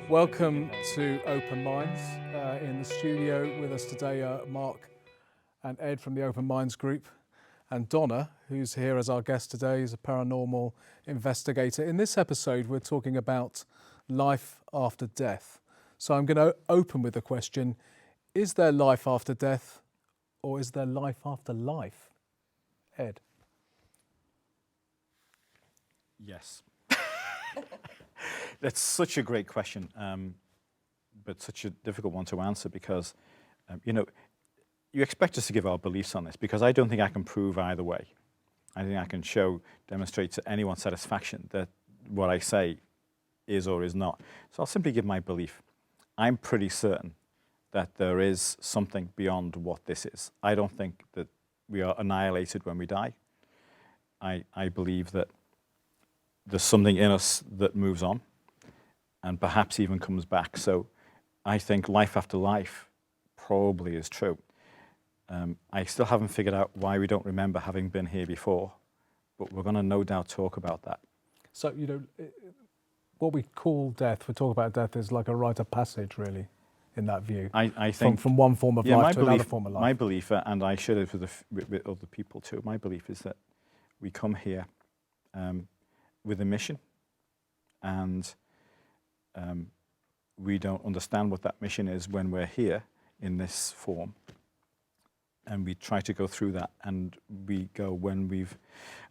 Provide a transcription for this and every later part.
Welcome to Open Minds. In the studio with us today are Marc and Ed from the Open Minds group, and Donna, who's here as our guest today, is a paranormal investigator. In this episode, we're talking about life after death. So I'm going to open with the question, is there life after death, or is there life after life? Ed? Yes. That's such a great question, but such a difficult one to answer because, you expect us to give our beliefs on this because I don't think I can prove either way. I think I can demonstrate to anyone's satisfaction that what I say is or is not. So I'll simply give my belief. I'm pretty certain that there is something beyond what this is. I don't think that we are annihilated when we die. I believe that there's something in us that moves on and perhaps even comes back. So I think life after life probably is true. I still haven't figured out why we don't remember having been here before, but we're going to no doubt talk about that. So, what we call death, we talk about death is like a rite of passage, really, in that view. I think from one form of life to another form of life. My belief, and I share it with other people too, my belief is that we come here with a mission, and we don't understand what that mission is when we're here in this form. And we try to go through that, and we go when we've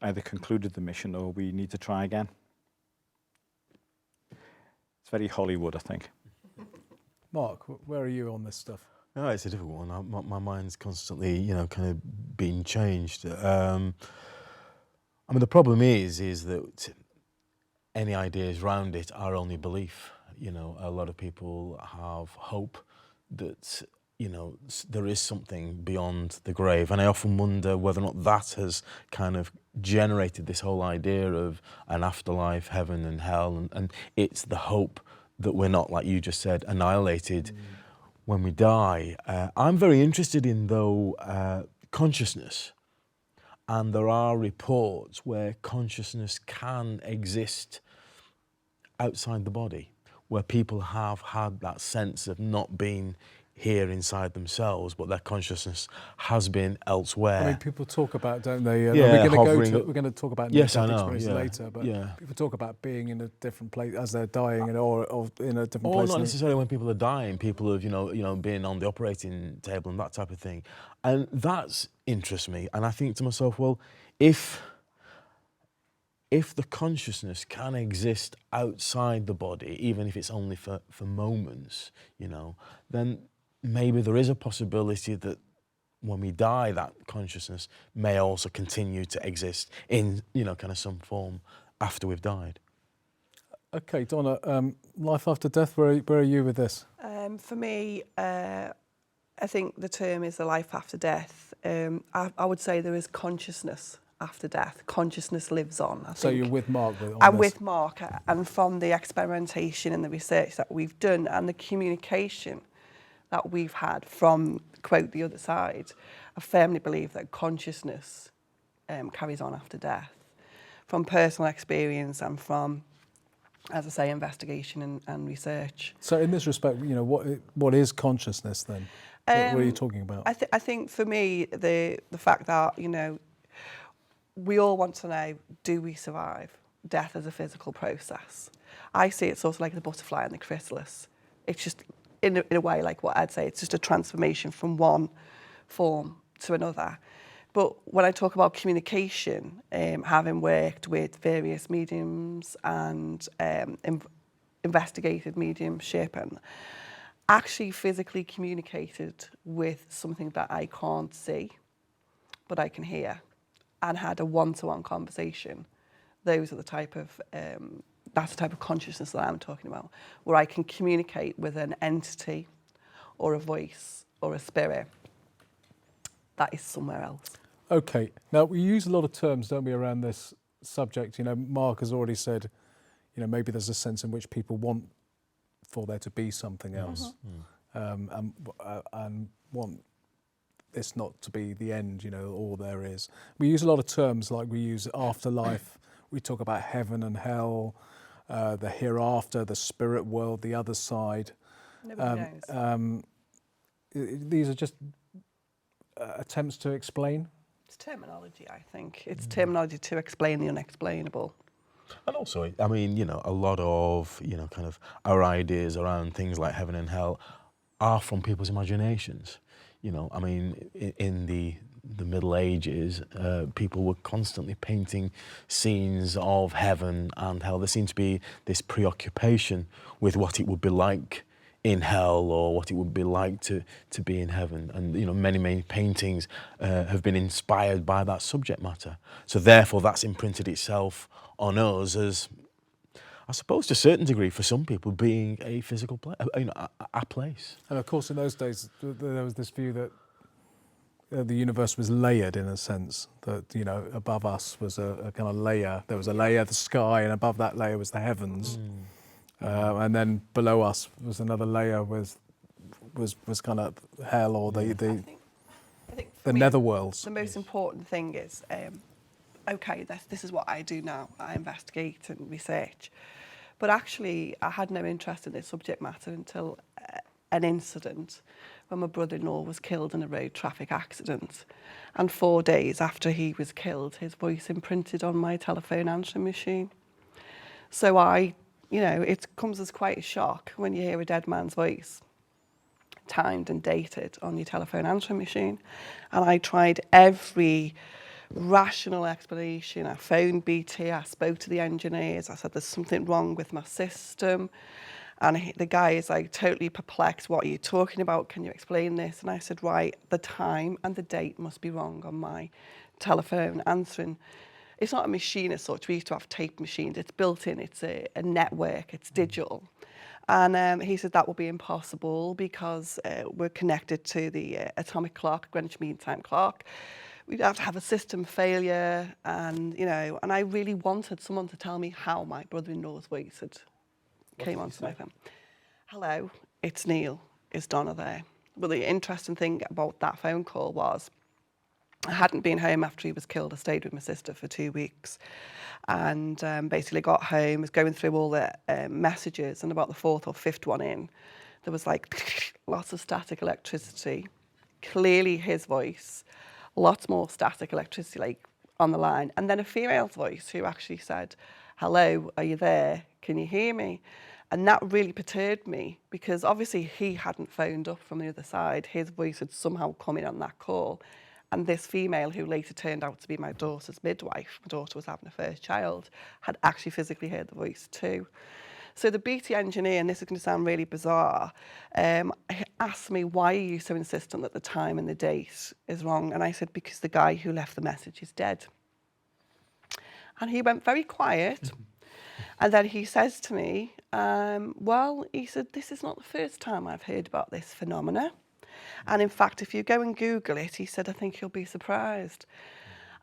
either concluded the mission or we need to try again. It's very Hollywood, I think. Marc, where are you on this stuff? No, it's a difficult one. My mind's constantly, kind of being changed. The problem is that any ideas around it are only belief. A lot of people have hope that, there is something beyond the grave. And I often wonder whether or not that has kind of generated this whole idea of an afterlife, heaven and hell. And it's the hope that we're not, like you just said, annihilated when we die. I'm very interested in, though, consciousness. And there are reports where consciousness can exist outside the body, where people have had that sense of not being here inside themselves, but their consciousness has been elsewhere. I mean, people talk about, don't they? Yeah, we're going to talk about near-death experience yeah, later, but yeah. people talk about being in a different place as they're dying, or in a different place. Or not necessarily when people are dying. People have, being on the operating table and that type of thing, and that interests me. And I think to myself, well, if the consciousness can exist outside the body, even if it's only for moments, then maybe there is a possibility that when we die, that consciousness may also continue to exist in, kind of some form after we've died. Okay, Donna, life after death, where are you with this? For me, I think the term is the life after death. I would say there is consciousness after death. Consciousness lives on. I think. So you're with Marc on I'm this? with Marc, and from the experimentation and the research that we've done and the communication that we've had from, quote, the other side, I firmly believe that consciousness carries on after death. From personal experience and from, as I say, investigation and research. So in this respect, what is consciousness then? What are you talking about? I think for me, the fact that, we all want to know, do we survive death as a physical process? I see it sort of like the butterfly and the chrysalis. It's just, in a way, like what I'd say, it's just a transformation from one form to another. But when I talk about communication, having worked with various mediums and investigated mediumship and actually physically communicated with something that I can't see, but I can hear, and had a one-to-one conversation. Those are the type of, that's the type of consciousness that I'm talking about, where I can communicate with an entity or a voice or a spirit that is somewhere else. Okay, now we use a lot of terms, don't we, around this subject. Marc has already said, maybe there's a sense in which people want for there to be something else, and want this not to be the end, all there is. We use a lot of terms, like we use afterlife, we talk about heaven and hell, the hereafter, the spirit world, the other side. Nobody knows. These are just attempts to explain. It's terminology, I think. It's terminology to explain the unexplainable. And also, I mean, you know, a lot of, you know, kind of our ideas around things like heaven and hell are from people's imaginations. You know, I mean, in the Middle Ages, people were constantly painting scenes of heaven and hell. There seemed to be this preoccupation with what it would be like in hell or what it would be like to be in heaven. And, you know, many paintings have been inspired by that subject matter. So therefore, that's imprinted itself on us as, I suppose, to a certain degree, for some people, being a physical place, you know, a place. And of course, in those days, there was this view that the universe was layered in a sense, that, you know, above us was a kind of layer. There was a layer, the sky, and above that layer was the heavens. And then below us was another layer, was kind of hell, or I think for the me, netherworlds. the most important thing is, okay, this is what I do now. I investigate and research. But actually, I had no interest in this subject matter until an incident when my brother-in-law was killed in a road traffic accident. And 4 days after he was killed, his voice imprinted on my telephone answering machine. So you know, it comes as quite a shock when you hear a dead man's voice, timed and dated, on your telephone answering machine. And I tried every rational explanation. I phoned BT, I spoke to the engineers, I said there's something wrong with my system. And the guy is like totally perplexed. What are you talking about? Can you explain this? And I said, right, the time and the date must be wrong on my telephone answering. It's not a machine as such. We used to have tape machines. It's built in. It's a network. It's digital. And he said that will be impossible because we're connected to the atomic clock, Greenwich Mean Time clock. We'd have to have a system failure. And, you know, and I really wanted someone to tell me how my brother-in-law's voice had came onto my phone. Hello, it's Neil. Is Donna there? But the interesting thing about that phone call was I hadn't been home after he was killed. I stayed with my sister for 2 weeks and basically got home, was going through all the messages, and about the 4th or 5th one in, there was like lots of static electricity, clearly his voice, lots more static electricity like on the line, and then a female's voice who actually said, hello, are you there? Can you hear me? And that really perturbed me because obviously he hadn't phoned up from the other side. His voice had somehow come in on that call. And this female, who later turned out to be my daughter's midwife, my daughter was having her first child, had actually physically heard the voice too. So the BT engineer, and this is going to sound really bizarre, asked me, why are you so insistent that the time and the date is wrong? And I said, because the guy who left the message is dead. And he went very quiet. And then he says to me, well, he said, this is not the first time I've heard about this phenomena. And in fact, if you go and Google it, he said, I think you'll be surprised.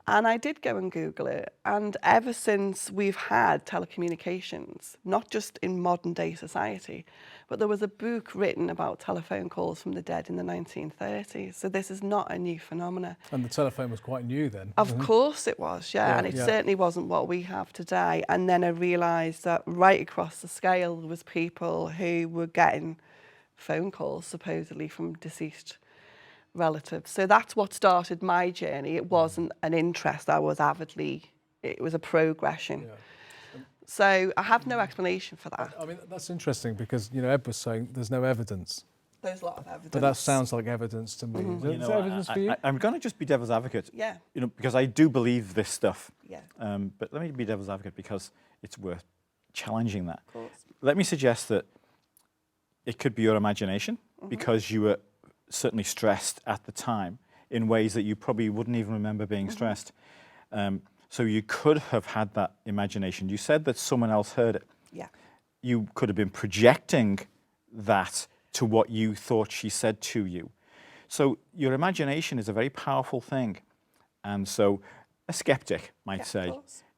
And I did go and Google it. And ever since we've had telecommunications, not just in modern day society, but there was a book written about telephone calls from the dead in the 1930s. So this is not a new phenomena. And the telephone was quite new then. Of course it was, yeah. And it certainly wasn't what we have today. And then I realised that right across the scale, there was people who were getting phone calls supposedly from deceased relatives. So that's what started my journey. It wasn't an interest. I was it was a progression. Yeah. So I have no explanation for that. I mean, that's interesting because, you know, Ed was saying there's no evidence. There's a lot of evidence. But that sounds like evidence to me. Mm-hmm. Is there evidence for you? I'm going to just be devil's advocate. Yeah. You know, because I do believe this stuff. Yeah. But let me be devil's advocate because it's worth challenging that. Of course. Let me suggest that it could be your imagination because you were certainly stressed at the time in ways that you probably wouldn't even remember being stressed. So you could have had that imagination. You said that someone else heard it. Yeah. You could have been projecting that to what you thought she said to you. So your imagination is a very powerful thing. And so a skeptic might say,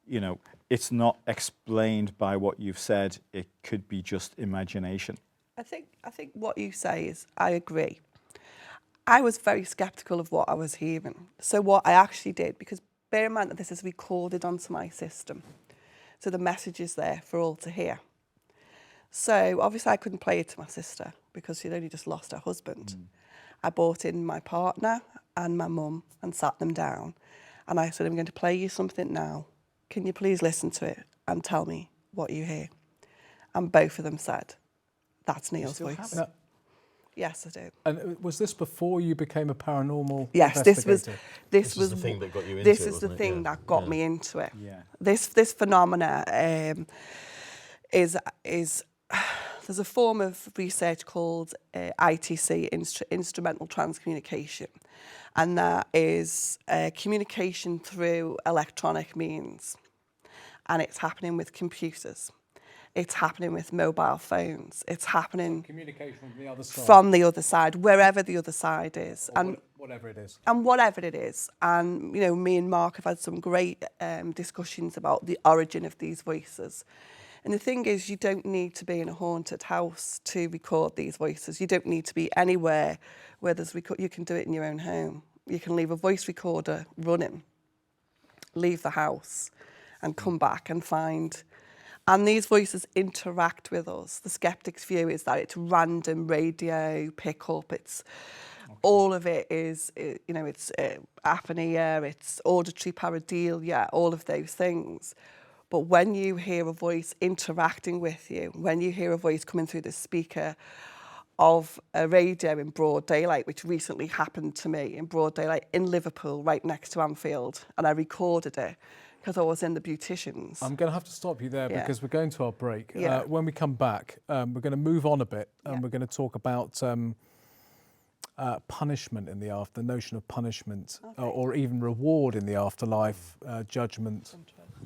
you know, it's not explained by what you've said. It could be just imagination. I think what you say is, I agree. I was very sceptical of what I was hearing. So what I actually did, because bear in mind that this is recorded onto my system. So the message is there for all to hear. So obviously I couldn't play it to my sister because she'd only just lost her husband. I brought in my partner and my mum and sat them down. And I said, I'm going to play you something now. Can you please listen to it and tell me what you hear? And both of them said, that's Neil's voice. No. Yes, I do. And was this before you became a paranormal Yes, investigator? This was the thing that got you into this it, is the wasn't it? thing Yeah. that got me into it. Yeah. This phenomena is there's a form of research called ITC, instrumental transcommunication, and that is communication through electronic means, and it's happening with computers. It's happening with mobile phones. It's happening Communication from the other side. from the other side, wherever the other side is. Or And whatever it is. and whatever it is. And, you know, me and Marc have had some great discussions about the origin of these voices. And the thing is, you don't need to be in a haunted house to record these voices. You don't need to be anywhere where there's you can do it in your own home. You can leave a voice recorder running, leave the house and come back and find... And these voices interact with us. The skeptic's view is that it's random radio pickup. It's all of it is, you know, it's apnea, it's auditory pareidolia, all of those things. But when you hear a voice interacting with you, when you hear a voice coming through the speaker of a radio in broad daylight, which recently happened to me in broad daylight in Liverpool, right next to Anfield, and I recorded it, because I was in the beauticians. I'm going to have to stop you there because we're going to our break. Yeah. When we come back, we're going to move on a bit and we're going to talk about punishment in the after, the notion of punishment or even reward in the afterlife, judgment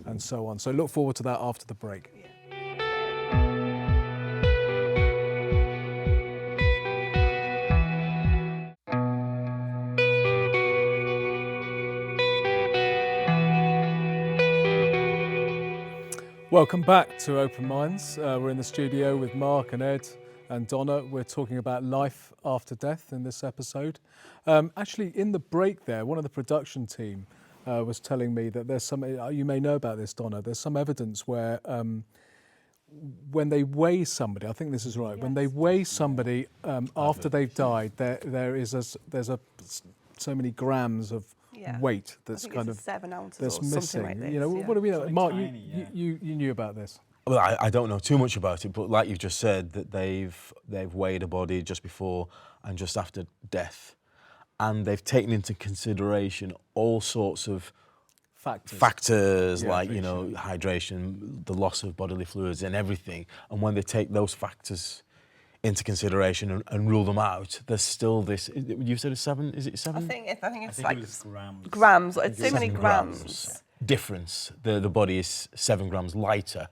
and so on. So look forward to that after the break. Yeah. Welcome back to Open Minds. We're in the studio with Marc and Ed and Donna. We're talking about life after death in this episode. Actually, in the break there, one of the production team was telling me that there's some, you may know about this, Donna, there's some evidence where when they weigh somebody, I think this is right, when they weigh somebody after they've died, there's so many grams of weight that's kind of 7 ounces that's or missing. something like this. You know, what do we know? Something Marc, tiny, you knew about this. Well, I don't know too much about it, but like you've just said, that they've weighed a body just before and just after death, and they've taken into consideration all sorts of factors like, you know, hydration, the loss of bodily fluids and everything. And when they take those factors into consideration and rule them out, there's still this, you said it's 7, is it 7? I think it's I think like it was grams. grams. It's so many 7 grams. difference. The body is 7 grams lighter.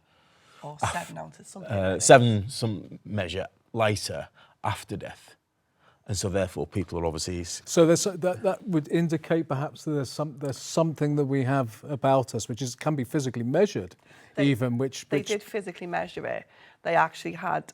Or 7 ounces, something like that. 7 some measure lighter after death. And so therefore people are obviously... So that would indicate perhaps that there's something that we have about us which can be physically measured, They did physically measure it. They actually had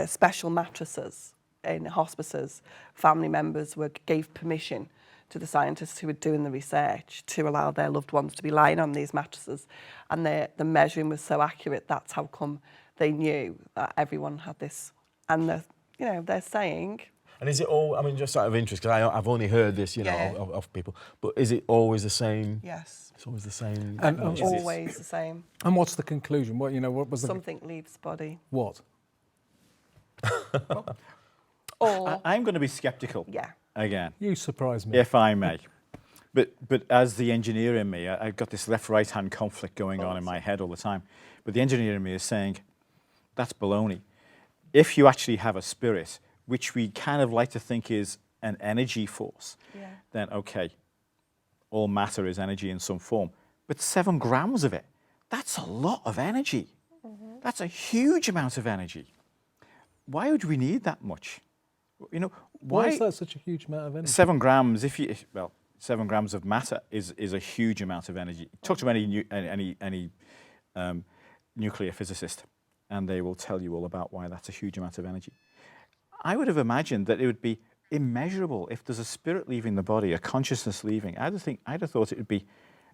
special mattresses in hospices. Family members gave permission to the scientists who were doing the research to allow their loved ones to be lying on these mattresses, and the measuring was so accurate. That's how come they knew that everyone had this, and they're saying. And is it all, I mean, just out of interest, because I've only heard this, you know, of people, but is it always the same? Yes. It's always the same? And always the same. And what's the conclusion? What was the... Something leaves the body. What? Or, I'm going to be sceptical again, You surprise me. if I may. But as the engineer in me, I've got this left-right hand conflict going on in my head all the time. But the engineer in me is saying, that's baloney. If you actually have a spirit, which we kind of like to think is an energy force, then okay, all matter is energy in some form. But 7 grams of it, that's a lot of energy. That's a huge amount of energy. Why would we need that much? You know, Why is that such a huge amount of energy? 7 grams, 7 grams of matter is a huge amount of energy. Talk to any nuclear physicist, and they will tell you all about why that's a huge amount of energy. I would have imagined that it would be immeasurable. If there's a spirit leaving the body, a consciousness leaving, I'd have thought it would be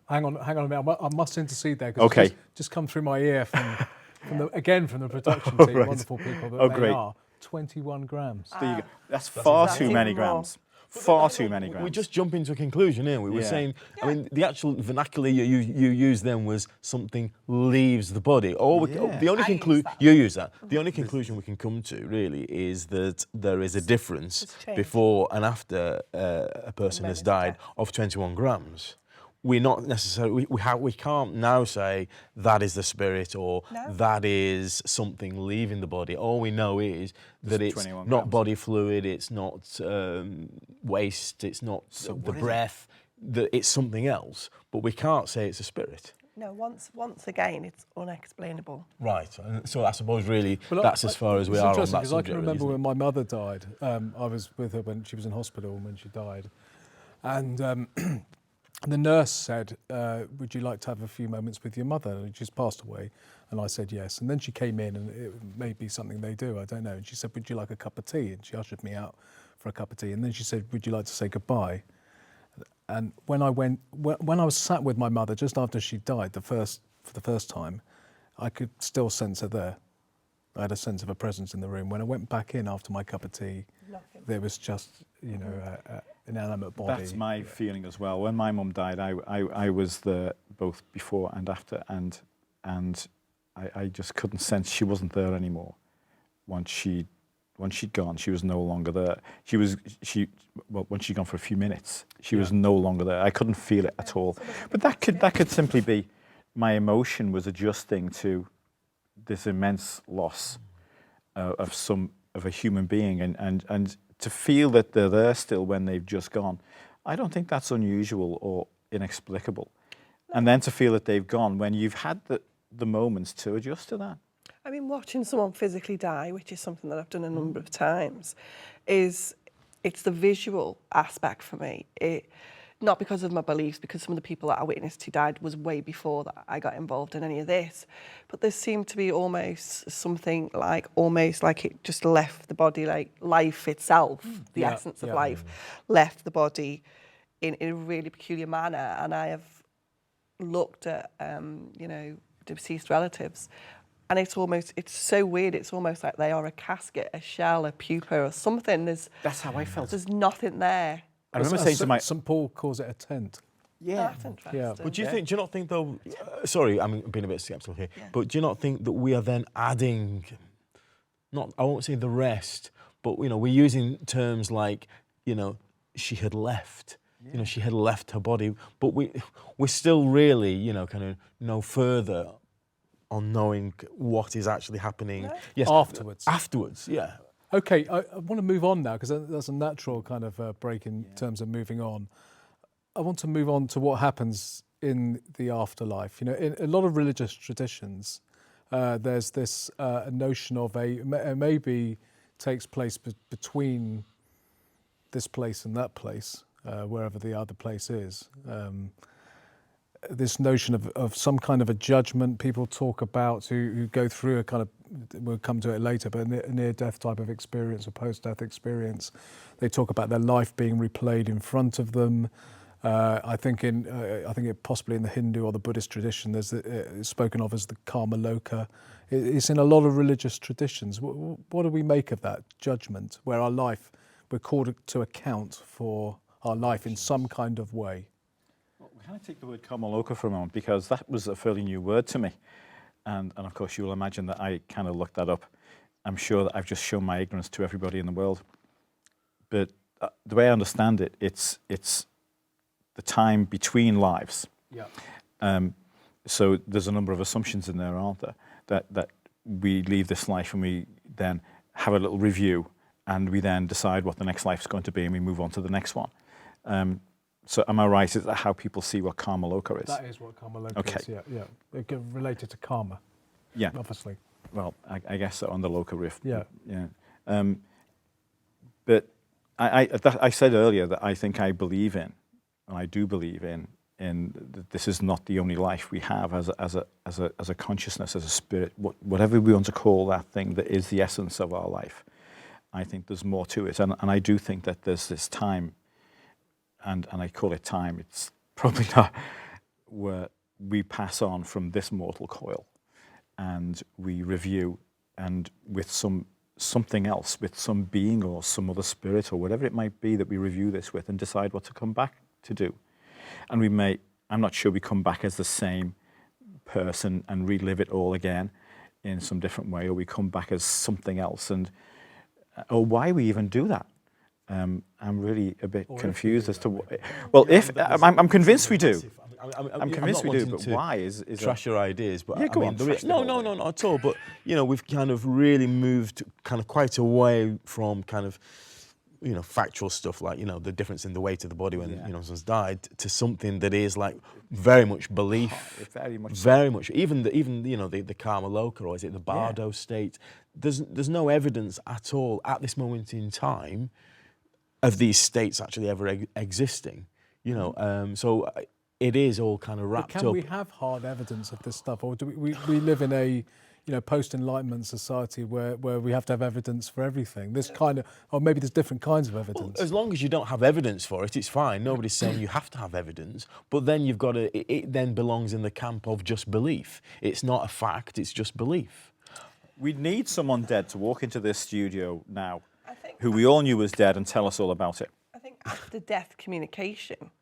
Hang on a minute. I must intercede there because Okay. it's just come through my ear from the production team, Right. wonderful people that Oh, they great. are. 21 grams. There you go. That's far too exactly many more. grams. Far too many We grams. just jump into a conclusion here. We were Yeah. saying, I mean, the actual vernacular you used then was something leaves the body. Yeah. The only I use conclusion that. you use that. The only conclusion we can come to really is that there is a difference It's changed. before and after a person has Moment of died death. of 21 grams. We're not necessarily we can't now say that is the spirit or No. that is something leaving the body. All we know is that it's 21 not grams. body fluid, it's not waste, it's not the what is it? breath, that it's something else. But we can't say it's a spirit. No, once again, it's unexplainable. Right. And so I suppose really Well, that's as far as we it's are on interesting that because I subject. can really, remember isn't when my mother died. I was with her when she was in hospital when she died, and the nurse said, "Would you like to have a few moments with your mother?" And she's passed away, and I said yes. And then she came in, and it may be something they do, I don't know. And she said, "Would you like a cup of tea?" And she ushered me out for a cup of tea. And then she said, "Would you like to say goodbye?" And when I was sat with my mother just after she died, for the first time, I could still sense her there. I had a sense of a presence in the room. When I went back in after my cup of tea, Nothing. there was just, an inanimate body. That's my feeling as well. When my mum died, I was there both before and after, and I just couldn't sense she wasn't there anymore. Once she'd gone, she was no longer there. When she'd gone for a few minutes, she was no longer there. I couldn't feel it at all. But that could simply be my emotion was adjusting to this immense loss of a human being, and to feel that they're there still when they've just gone. I don't think that's unusual or inexplicable. And then to feel that they've gone when you've had the moments to adjust to that. I mean, watching someone physically die, which is something that I've done a number of times, it's the visual aspect for me. Not because of my beliefs, because some of the people that I witnessed who died was way before that I got involved in any of this. But there seemed to be almost something almost like it just left the body, like life itself, the essence of life, left the body in a really peculiar manner. And I have looked at, deceased relatives, and it's so weird. It's almost like they are a casket, a shell, a pupa or something. That's how I felt. There's nothing there. I remember saying to my... St Paul calls it a tent. Yeah. That's interesting. Yeah. But do you not think though, sorry, I'm being a bit sceptical here, but do you not think that we are then adding, I won't say the rest, but we're using terms like, she had left, she had left her body, but we're still really, kind of no further on knowing what is actually happening. No. Yes, Afterwards, yeah. Okay, I want to move on now because that's a natural kind of break in terms of moving on. I want to move on to what happens in the afterlife. In a lot of religious traditions, there's this notion of maybe takes place between this place and that place, wherever the other place is. This notion of some kind of a judgment people talk about who go through a kind of, we'll come to it later, but a near-death type of experience, a post-death experience. They talk about their life being replayed in front of them. I think it possibly in the Hindu or the Buddhist tradition, there's it's spoken of as the karma loka. It's in a lot of religious traditions. What do we make of that judgment, where we're called to account for our life in some kind of way? Can I take the word karma loka for a moment, because that was a fairly new word to me, and of course you will imagine that I kind of looked that up. I'm sure that I've just shown my ignorance to everybody in the world, but the way I understand it, it's the time between lives. Yeah. So there's a number of assumptions in there, aren't there? That we leave this life and we then have a little review, and we then decide what the next life's going to be, and we move on to the next one. So am I right? Is that how people see what karma loka is? That is what karma loka is, yeah. Related to karma, Yeah. obviously. Well, I guess so, on the loka rift. Yeah. Yeah. But I said earlier that I think I believe in, and I do believe in that this is not the only life we have as a consciousness, as a spirit, whatever we want to call that thing that is the essence of our life. I think there's more to it, and I do think that there's this time, and I call it time. It's probably not where we pass on from this mortal coil, and we review, and with something else, with some being or some other spirit or whatever it might be that we review this with, and decide what to come back to do. And we may, I'm not sure we come back as the same person and relive it all again in some different way, or we come back as something else, and or why we even do that. I'm really a bit confused as to what. Well, I'm convinced we do. I'm convinced we do, but why is trash your ideas? But yeah, go on. No, not at all. But you know, we've kind of really moved kind of quite away from kind of, you know, factual stuff like, you know, the difference in the weight of the body when you know someone's died, to something that is like very much belief, very much. Even you know the karma loka, or is it the bardo state? There's no evidence at all at this moment in time of these states actually ever existing. You know, so it is all kind of wrapped up. Can we have hard evidence of this stuff, or do we live in a, you know, post-Enlightenment society where we have to have evidence for everything? This kind of, or maybe there's different kinds of evidence. Well, as long as you don't have evidence for it, it's fine. Nobody's saying you have to have evidence, but then you've got to. It then belongs in the camp of just belief. It's not a fact. It's just belief. We need someone dead to walk into this studio now, who we all knew was dead, and tell us all about it. I think after death communication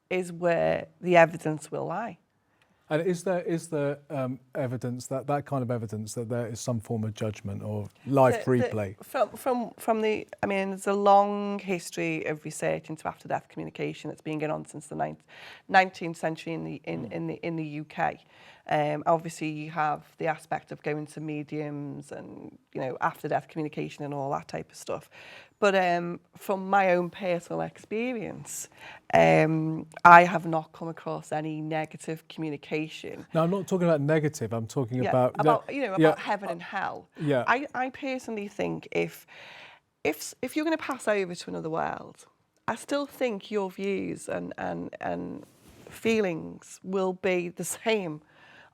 is where the evidence will lie. And is there evidence that kind of evidence that there is some form of judgment or life replay? From the, I mean, there's a long history of research into after death communication that's been going on since the 19th century in the UK. Obviously, you have the aspect of going to mediums and, you know, after death communication and all that type of stuff. But from my own personal experience, I have not come across any negative communication. No, I'm not talking about negative. I'm talking about heaven and hell. Yeah. I personally think if you're going to pass over to another world, I still think your views and feelings will be the same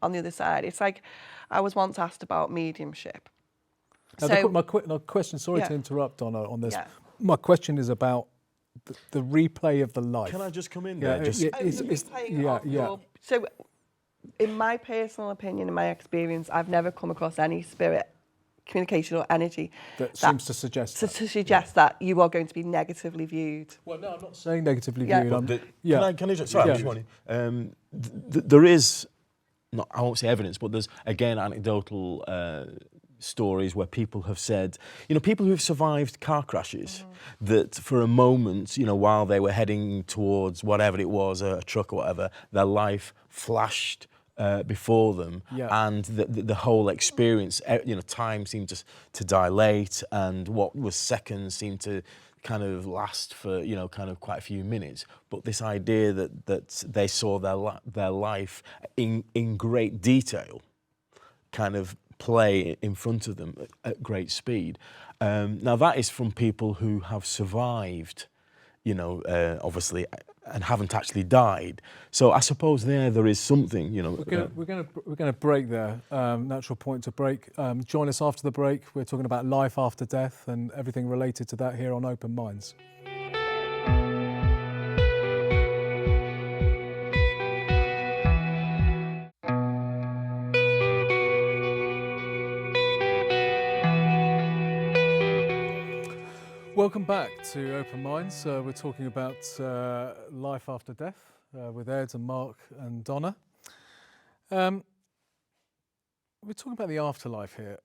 on the other side. It's like I was once asked about mediumship. Now, So, my question, sorry to interrupt, Donna, on this. Yeah. My question is about the replay of the life. Can I just come in Yeah, there? So, in my personal opinion, in my experience, I've never come across any spirit communication or energy that seems to suggest that you are going to be negatively viewed. Well, no, I'm not saying negatively Yeah. viewed. Can I just? Sorry, I'm just wondering. There is, I won't say evidence, but there's again anecdotal stories where people have said, you know, people who've survived car crashes, that for a moment, you know, while they were heading towards whatever it was, a truck or whatever, their life flashed before them, and the whole experience, you know, time seemed to dilate, and what was seconds seemed to kind of last for, you know, kind of quite a few minutes. But this idea that they saw their life in great detail kind of play in front of them at great speed. Now that is from people who have survived, you know, obviously, and haven't actually died. So I suppose there is something, you know. We're going to break there. Natural point to break. Join us after the break. We're talking about life after death and everything related to that here on Open Minds. Welcome back to Open Minds. We're talking about life after death with Ed and Marc and Donna. We're talking about the afterlife here.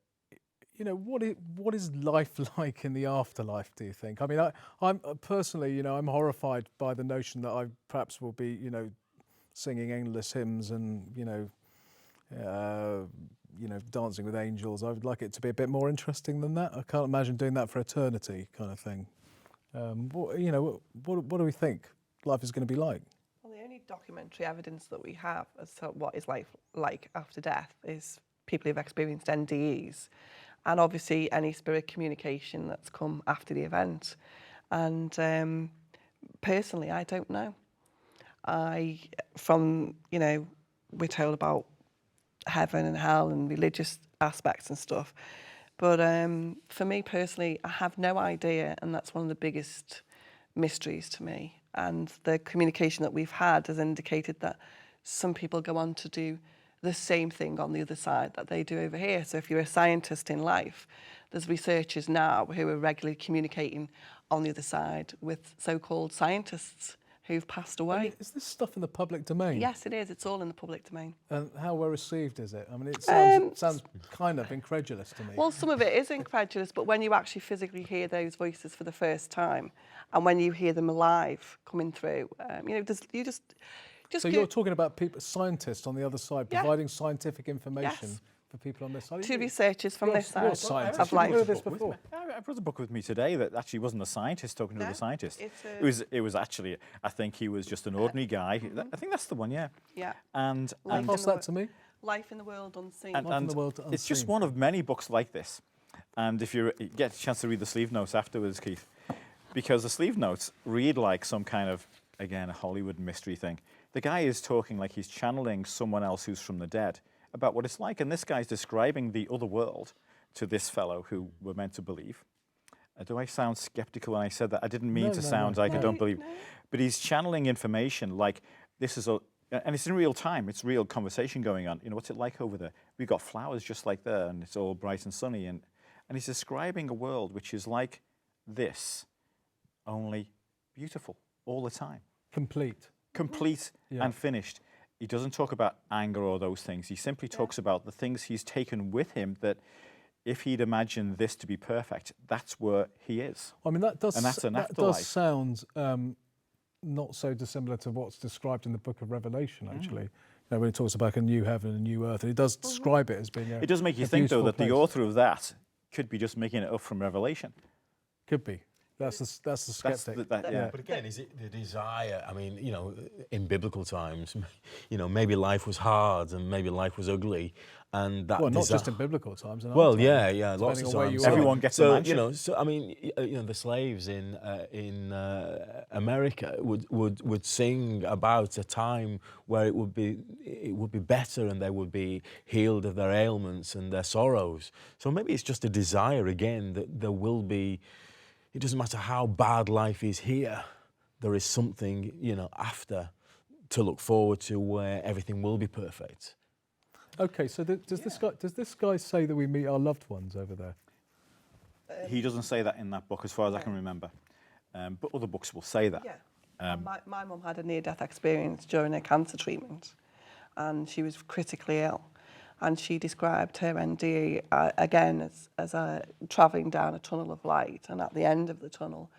You know, what is life like in the afterlife, do you think? I mean, I'm personally, you know, I'm horrified by the notion that I perhaps will be, you know, singing endless hymns and, you know, dancing with angels. I would like it to be a bit more interesting than that. I can't imagine doing that for eternity, kind of thing. What do we think life is going to be like? Well, the only documentary evidence that we have as to what is life like after death is people who've experienced NDEs, and obviously any spirit communication that's come after the event. And personally, I don't know. We're told about heaven and hell and religious aspects and stuff. But for me personally, I have no idea, and that's one of the biggest mysteries to me. And the communication that we've had has indicated that some people go on to do the same thing on the other side that they do over here. So if you're a scientist in life, there's researchers now who are regularly communicating on the other side with so-called scientists who've passed away. Is this stuff in the public domain? Yes, it is. It's all in the public domain. And how well received is it? I mean, it sounds kind of incredulous to me. Well, some of it is incredulous, but when you actually physically hear those voices for the first time, and when you hear them live coming through, you just so you're talking about people, scientists on the other side, Yeah. providing scientific information Yes. for people on this side. two researchers from this You're side scientists. of You've life. heard this before. I brought a book with me today that actually wasn't a scientist talking to No, the scientist. it's It was actually, I think he was just an ordinary guy. I think that's the one, yeah. Yeah. And Life Pass in the that to me. Life in the World Unseen. and, Life in and the World it's just Unseen. one of many books like this. And if you get a chance to read the sleeve notes afterwards, Keith, because the sleeve notes read like some kind of, again, a Hollywood mystery thing. The guy is talking like he's channeling someone else who's from the dead about what it's like. And this guy's describing the other world to this fellow who we're meant to believe. Do I sound skeptical when I said that? I didn't mean No, to no, sound no, like I no. don't believe. But he's channeling information like this is and it's in real time. It's real conversation going on. You know, what's it like over there? We've got flowers just like there, and it's all bright and sunny. And he's describing a world which is like this, only beautiful all the time. Complete. Complete Yeah. and finished. He doesn't talk about anger or those things. He simply talks about the things he's taken with him that if he'd imagined this to be perfect, that's where he is. I mean, that does And that's an that afterlife. does sound not so dissimilar to what's described in the Book of Revelation. Actually, you know, when it talks about a new heaven and a new earth, and it does describe it as being a. It does make you a think, though, beautiful that the place. author of that could be just making it up from Revelation. Could be. That's the skeptic. Yeah. But again, is it the desire? I mean, you know, in biblical times, you know, maybe life was hard and maybe life was ugly, and that. Well, not just in biblical times. In our Well, time, yeah, lots depending of on where times. you are. Everyone gets a so mansion. you know, so I mean, you know, the slaves in America would sing about a time where it would be better and they would be healed of their ailments and their sorrows. So maybe it's just a desire again that there will be. It doesn't matter how bad life is here, there is something, you know, after to look forward to where everything will be perfect. Okay, so does this guy say that we meet our loved ones over there? He doesn't say that in that book, as far as I can remember. But other books will say that. Yeah. My mum had a near-death experience during her cancer treatment, and she was critically ill. And she described her NDE again as travelling down a tunnel of light, and at the end of the tunnel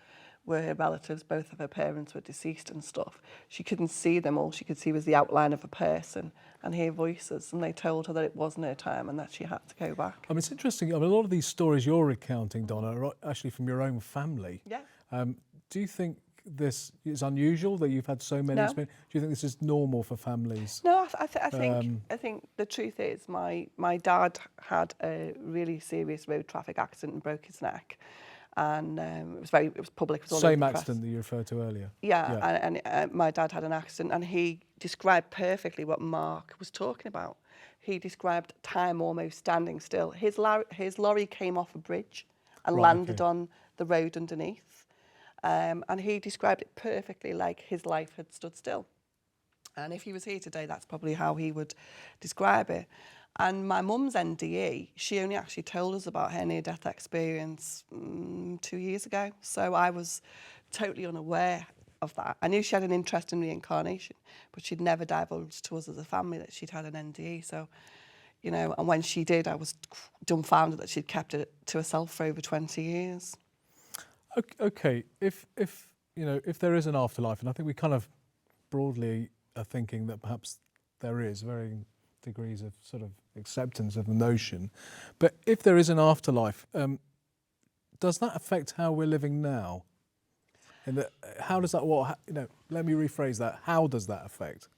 were her relatives. Both of her parents were deceased and stuff. She couldn't see them. All she could see was the outline of a person and hear voices, and they told her that it wasn't her time and that she had to go back. I mean, it's interesting. I mean, a lot of these stories you're recounting, Donna, are actually from your own family. Yeah. Do you think this is unusual that you've had so many No. experiences? Do you think this is normal for families? No, I think the truth is my dad had a really serious road traffic accident and broke his neck, and it was public. It was all over Same the press. accident that you referred to earlier. Yeah, and my dad had an accident, and he described perfectly what Marc was talking about. He described time almost standing still. His lorry came off a bridge and landed on the road underneath. And he described it perfectly, like his life had stood still. And if he was here today, that's probably how he would describe it. And my mum's NDE, she only actually told us about her near-death experience 2 years ago. So I was totally unaware of that. I knew she had an interest in reincarnation, but she'd never divulged to us as a family that she'd had an NDE. So, you know, and when she did, I was dumbfounded that she'd kept it to herself for over 20 years. Okay, if there is an afterlife, and I think we kind of broadly are thinking that perhaps there is varying degrees of sort of acceptance of the notion, but if there is an afterlife, does that affect how we're living now? And how does that? Let me rephrase that. How does that affect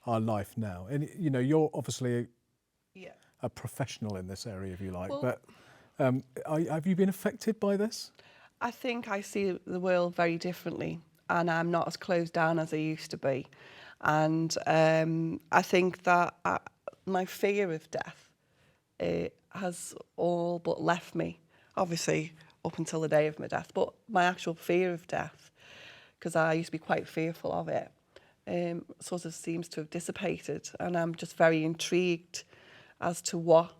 our life now? And you know, you're obviously a professional in this area, if you like, but have you been affected by this? I think I see the world very differently, and I'm not as closed down as I used to be. And I think that my fear of death has all but left me, obviously up until the day of my death, but my actual fear of death, because I used to be quite fearful of it, sort of seems to have dissipated, and I'm just very intrigued as to what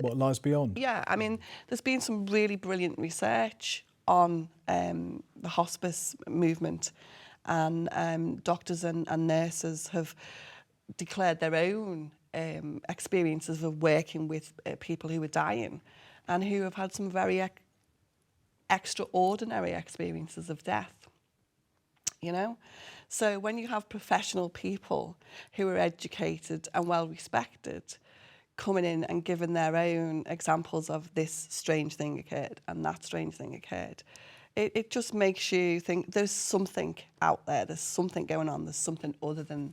lies beyond. Yeah, I mean, there's been some really brilliant research on the hospice movement, and doctors and nurses have declared their own experiences of working with people who are dying and who have had some very extraordinary experiences of death, you know? So when you have professional people who are educated and well respected coming in and giving their own examples of this strange thing occurred and that strange thing occurred, it just makes you think there's something out there, there's something going on, there's something other than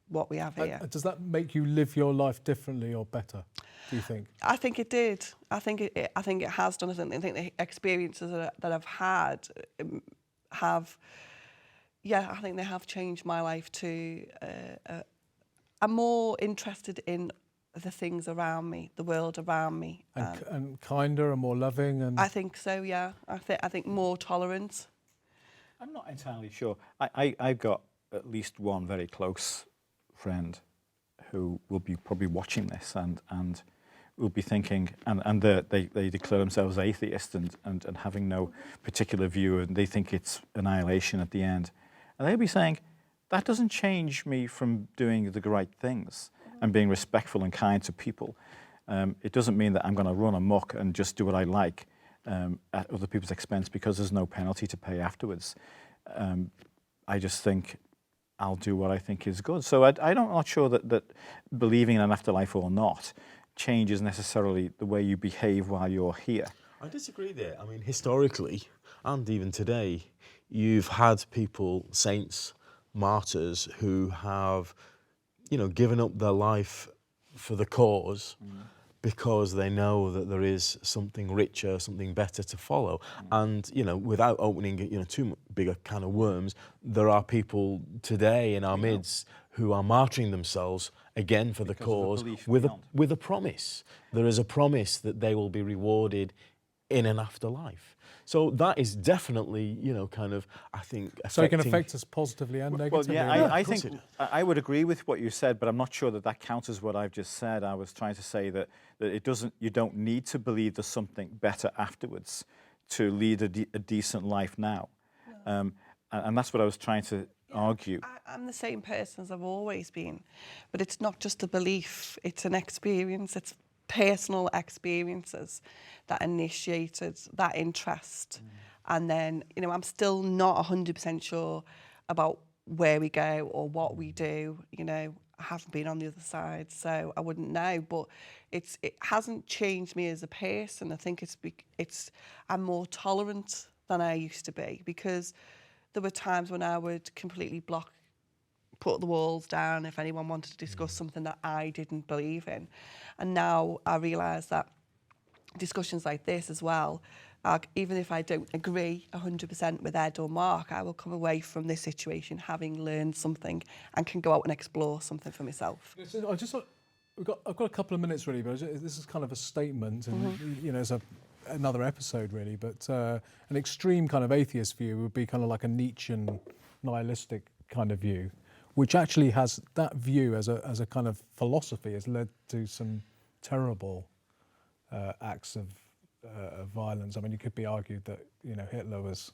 what we have here. Does that make you live your life differently or better, do you think? I think it did. I think it has done. I think the experiences that I've had have, I think they have changed my life to. I'm more interested in the things around me, the world around me, and kinder and more loving. And I think so. Yeah, I think more tolerant. I'm not entirely sure. I've got at least one very close friend who will be probably watching this and will be thinking, and they declare themselves atheist and having no particular view, and they think it's annihilation at the end. And they'll be saying, that doesn't change me from doing the right things and being respectful and kind to people. It doesn't mean that I'm going to run amok and just do what I like at other people's expense because there's no penalty to pay afterwards. I just think I'll do what I think is good. So I'm not sure that believing in an afterlife or not changes necessarily the way you behave while you're here. I disagree there. I mean, historically, and even today, you've had people, saints, martyrs, who have, given up their life for the cause because they know that there is something richer, something better to follow. And, without opening, too big a can of worms, there are people today in our midst who are martyring themselves again for the cause with a promise. There is a promise that they will be rewarded in an afterlife. So that is definitely, I think, affecting... So it can affect us positively and negatively. Well, yeah, I think I would agree with what you said, but I'm not sure that counts as what I've just said. I was trying to say that you don't need to believe there's something better afterwards to lead a decent life now. No. And that's what I was trying to argue. I'm the same person as I've always been, but it's not just a belief, it's an experience, it's personal experiences that initiated that interest. And then, I'm still not 100% sure about where we go or what we do. I haven't been on the other side, so I wouldn't know. But it hasn't changed me as a person. I think I'm more tolerant than I used to be, because there were times when I would completely put the walls down if anyone wanted to discuss something that I didn't believe in. And now I realise that discussions like this as well, even if I don't agree 100% with Ed or Marc, I will come away from this situation having learned something and can go out and explore something for myself. I've got a couple of minutes really, but this is kind of a statement, and it's another episode really. But an extreme kind of atheist view would be kind of like a Nietzschean nihilistic kind of view, which actually has that view as a kind of philosophy has led to some terrible acts of violence. I mean, it could be argued that Hitler was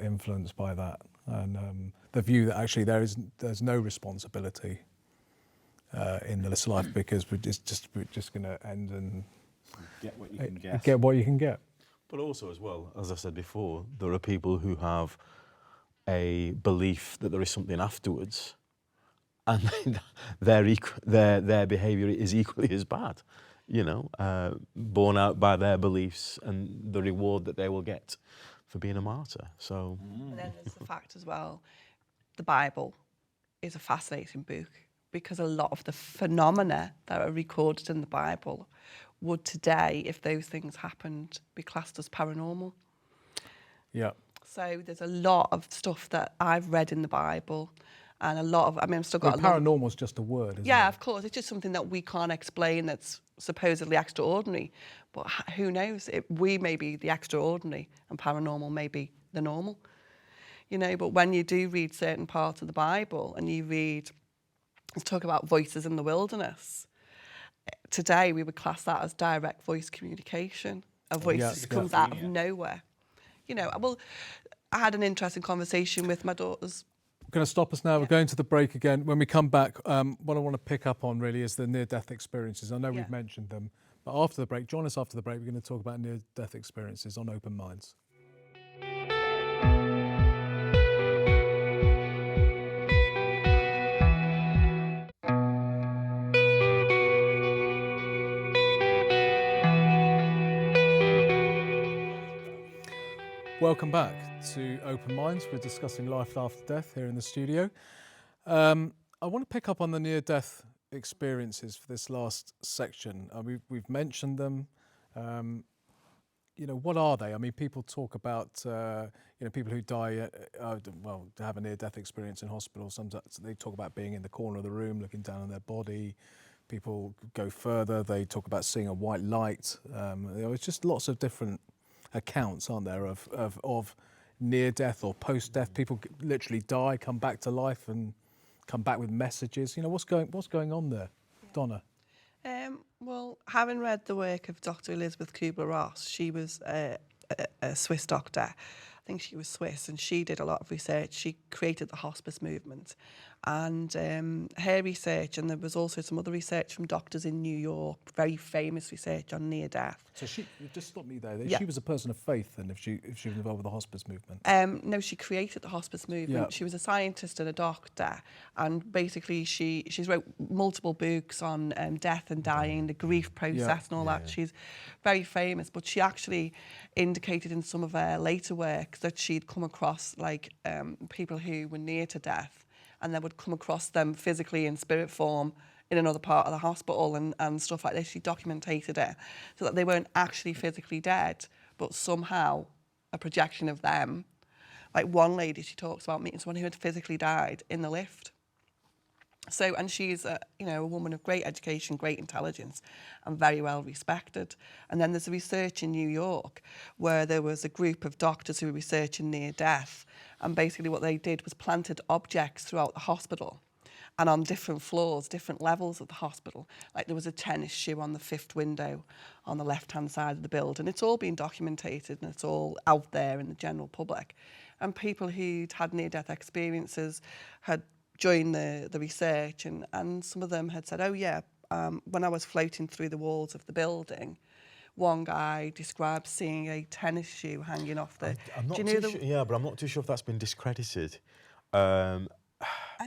influenced by that, and the view that actually there's no responsibility in this life because we're just going to end and get what you can get. Get what you can get. But also, as well, as I said before, there are people who have a belief that there is something afterwards, and their behaviour is equally as bad. Borne out by their beliefs and the reward that they will get for being a martyr. So, and then there's the fact as well, the Bible is a fascinating book, because a lot of the phenomena that are recorded in the Bible would today, if those things happened, be classed as paranormal. Yeah. So there's a lot of stuff that I've read in the Bible, and I've still got paranormal is just a word, isn't it? Yeah, of course. It's just something that we can't explain that's supposedly extraordinary. But who knows? We may be the extraordinary and paranormal may be the normal. you know, but when you do read certain parts of the Bible and you read, let's talk about voices in the wilderness, today we would class that as direct voice communication. A voice that comes out of nowhere. You know, well, I had an interesting conversation with my daughters. We're going to stop us now. Yeah. We're going to the break again. When we come back, what I want to pick up on really is the near-death experiences. I know we've mentioned them, but after the break, join us after the break. We're going to talk about near-death experiences on Open Minds. Welcome back to Open Minds. We're discussing life after death here in the studio. I want to pick up on the near-death experiences for this last section. We've mentioned them. You know, what are they? I mean, people talk about, you know, people who die, to have a near-death experience in hospital. Sometimes they talk about being in the corner of the room, looking down on their body. People go further. They talk about seeing a white light. You know, it's just lots of different accounts, aren't there, of near death or post death? People literally die, come back to life, and come back with messages. You know, what's going on there, Donna? Well, having read the work of Dr. Elizabeth Kubler-Ross, she was a Swiss doctor. I think she was Swiss, and she did a lot of research. She created the hospice movement, and her research, and there was also some other research from doctors in New York, very famous research on near death. So she just stopped me there. She was a person of faith, then, if she was involved with the hospice movement. No, she created the hospice movement. She was a scientist and a doctor, and basically she's wrote multiple books on death and dying, the grief process and all that. She's very famous, but she actually indicated in some of her later work that she'd come across like people who were near to death, and then would come across them physically in spirit form in another part of the hospital and stuff like this. She documented it so that they weren't actually physically dead, but somehow a projection of them. Like one lady, she talks about meeting someone who had physically died in the lift. So, and she's a woman of great education, great intelligence, and very well respected. And then there's a research in New York where there was a group of doctors who were researching near death, and basically what they did was planted objects throughout the hospital and on different floors, different levels of the hospital. Like there was a tennis shoe on the 5th window on the left-hand side of the building. It's all been documented and it's all out there in the general public. And people who'd had near-death experiences had joined the research, and some of them had said, when I was floating through the walls of the building, one guy described seeing a tennis shoe hanging off the... I'm not too sure, but I'm not too sure if that's been discredited. I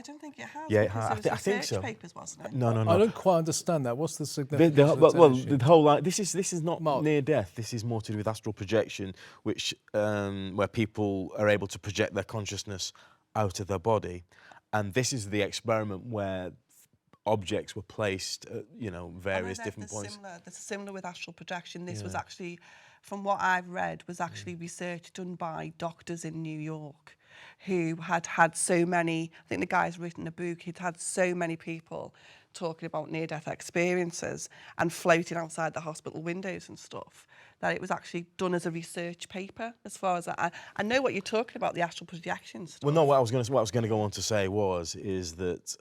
don't think it has. Yeah, I think so. Papers, wasn't it? No. I don't quite understand that. What's the significance of the tennis shoe? The whole this is not Marc. near death. This is more to do with astral projection, which where people are able to project their consciousness out of their body, and this is the experiment where objects were placed at various different points. That's similar with astral projection. This was actually, from what I've read, was actually research done by doctors in New York who had so many, I think the guy's written a book, he'd had so many people talking about near-death experiences and floating outside the hospital windows and stuff, that it was actually done as a research paper. As far as I know what you're talking about, the astral projection stuff. Well, no, what I was going to go on to say is that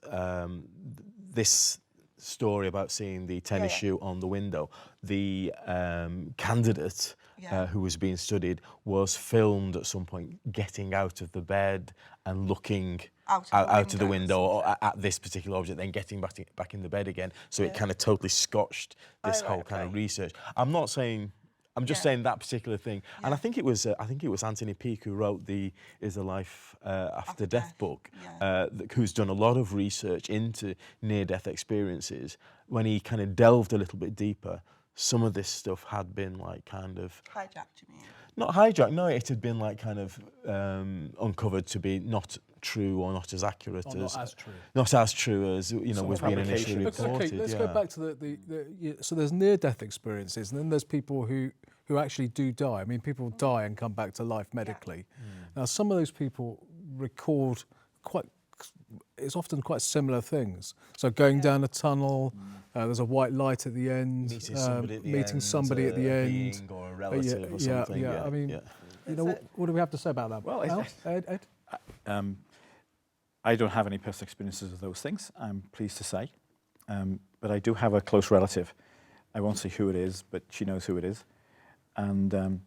this story about seeing the tennis shoe on the window, the candidate who was being studied was filmed at some point getting out of the bed and looking out of the window or at this particular object, then getting back in the bed again. So it kind of totally scotched this whole kind of research. I'm not saying. I'm just saying that particular thing, and I think it was Anthony Peake who wrote the Is There Life After Death book, who's done a lot of research into near-death experiences. When he kind of delved a little bit deeper, some of this stuff had been like kind of hijacked. You mean? Not hijacked. No, it had been like kind of uncovered to be not true or not as accurate not as true. Not as true as was being initially reported. Okay, let's go back to so there's near-death experiences, and then there's people who actually do die. I mean, people die and come back to life medically. Now, some of those people record it's often quite similar things. So going down a tunnel, there's a white light at the end, meeting somebody at the end, or a relative or something. I mean, what do we have to say about that? Well, Ed? I don't have any personal experiences of those things, I'm pleased to say. But I do have a close relative. I won't say who it is, but she knows who it is. And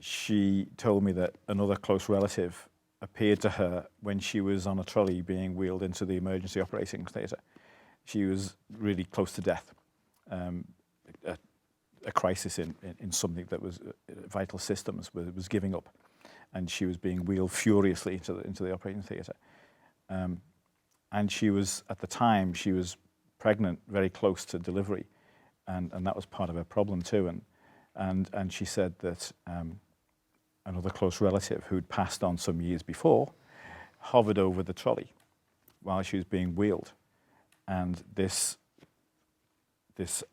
she told me that another close relative appeared to her when she was on a trolley being wheeled into the emergency operating theatre. She was really close to death, a crisis in something that was vital systems was giving up, and she was being wheeled furiously into the operating theatre. And she was, at the time, she was pregnant, very close to delivery, and that was part of her problem too. And she said that another close relative who'd passed on some years before hovered over the trolley while she was being wheeled, and this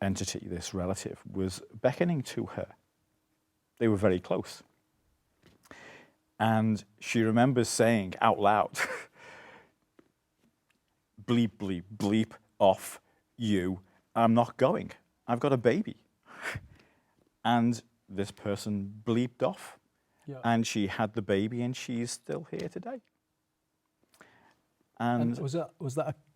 entity, this relative, was beckoning to her. They were very close. And she remembers saying out loud, bleep, bleep, bleep off you, I'm not going. I've got a baby. And this person bleeped off. Yeah. And she had the baby, and she's still here today. And was that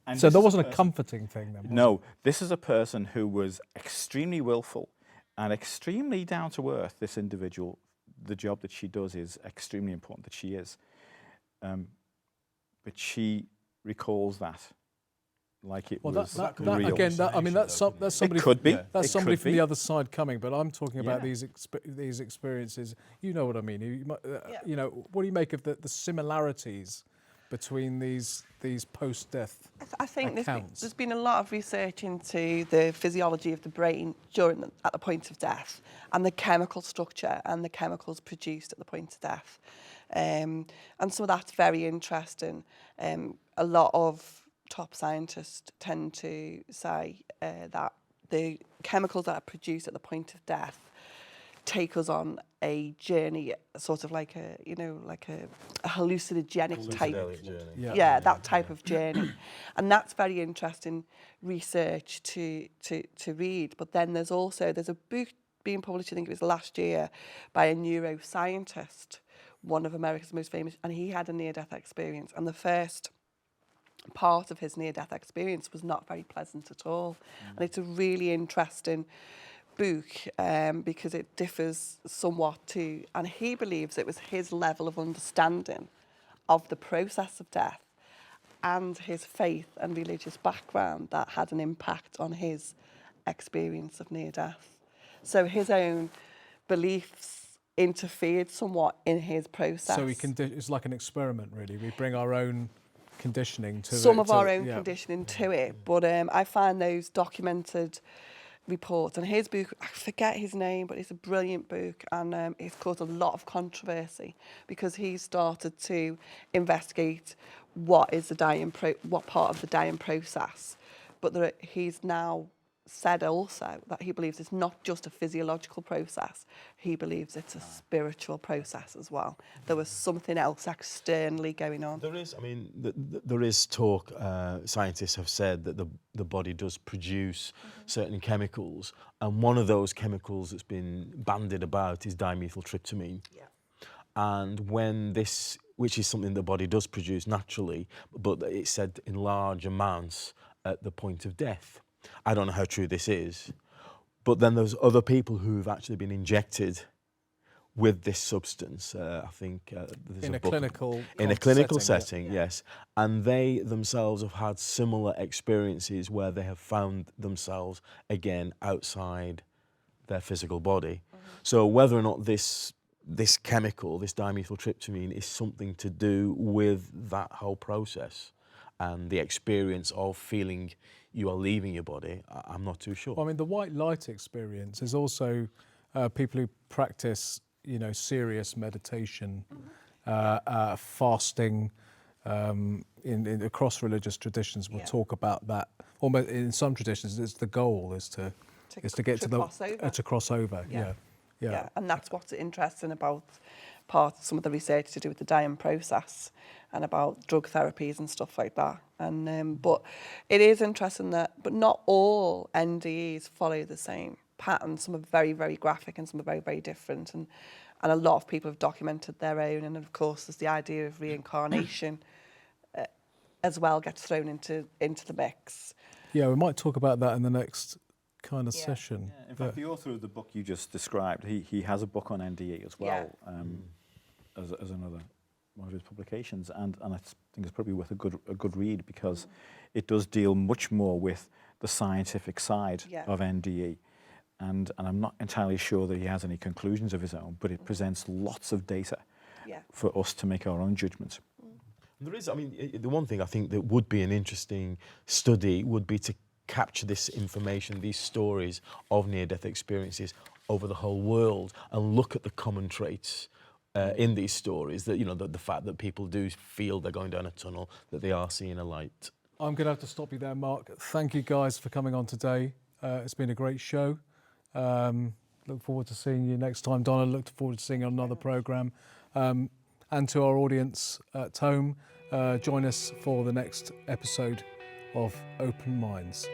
And so this that is wasn't a person- comforting thing then, was No, it? this is a person who was extremely willful and extremely down to earth, this individual. The job that she does is extremely important, that she is. But she recalls that like it Well, was that real. again, that's somebody. It could be. That's It somebody could from be. the other side coming. But I'm talking about Yeah. these experiences. You know what I mean? Yeah. You know, what do you make of the similarities between these post-death I think accounts? there's been a lot of research into the physiology of the brain at the point of death, and the chemical structure and the chemicals produced at the point of death. And some of that's very interesting. A lot of top scientists tend to say that the chemicals that are produced at the point of death take us on a journey, sort of like a hallucinogenic type. Journey. That type of journey. And that's very interesting research to read. But then there's a book being published, I think it was last year, by a neuroscientist, one of America's most famous, and he had a near-death experience. And the first part of his near-death experience was not very pleasant at all. And it's a really interesting book because it differs somewhat too, and he believes it was his level of understanding of the process of death and his faith and religious background that had an impact on his experience of near death. So his own beliefs interfered somewhat in his process. So it's like an experiment, really. We bring our own conditioning to some it, of our to- own yeah. conditioning to it, but I find those documented reports, and his book, I forget his name, but it's a brilliant book, and it's caused a lot of controversy because he started to investigate what part of the dying process, but he's now said also that he believes it's not just a physiological process. He believes it's a spiritual process as well. There was something else externally going on. There is, I mean, there is talk, scientists have said that the body does produce certain chemicals, and one of those chemicals that's been bandied about is dimethyltryptamine. Yeah. And when this, which is something the body does produce naturally, but it's said in large amounts at the point of death. I don't know how true this is, but then there's other people who've actually been injected with this substance. I think there's In a book clinical setting, yeah. yes. And they themselves have had similar experiences where they have found themselves again outside their physical body. So whether or not this chemical, this dimethyltryptamine, is something to do with that whole process and the experience of feeling you are leaving your body, I'm not too sure. Well, I mean, the white light experience is also people who practice, serious meditation, fasting. In across religious traditions, we'll talk about that. Almost in some traditions, it's the goal is to get to cross over. Yeah. And that's what's interesting about some of the research to do with the dying process and about drug therapies and stuff like that. And but it is interesting but not all NDEs follow the same pattern. Some are very, very graphic and some are very, very different. And And a lot of people have documented their own. And of course, there's the idea of reincarnation as well gets thrown into the mix. Yeah, we might talk about that in the next kind of session. Yeah, in fact, the author of the book you just described, he has a book on NDE as well, as another one of his publications, and I think it's probably worth a good read, because it does deal much more with the scientific side of NDE, and I'm not entirely sure that he has any conclusions of his own, but it presents lots of data for us to make our own judgments. There is, I mean, the one thing I think that would be an interesting study would be to capture this information, these stories of near-death experiences over the whole world, and look at the common traits in these stories, that, you know, the fact that people do feel they're going down a tunnel, that they are seeing a light. I'm going to have to stop you there, Mark. Thank you guys for coming on today. It's been a great show. Look forward to seeing you next time. Donna, look forward to seeing you on another programme. And to our audience at home, join us for the next episode of Open Minds.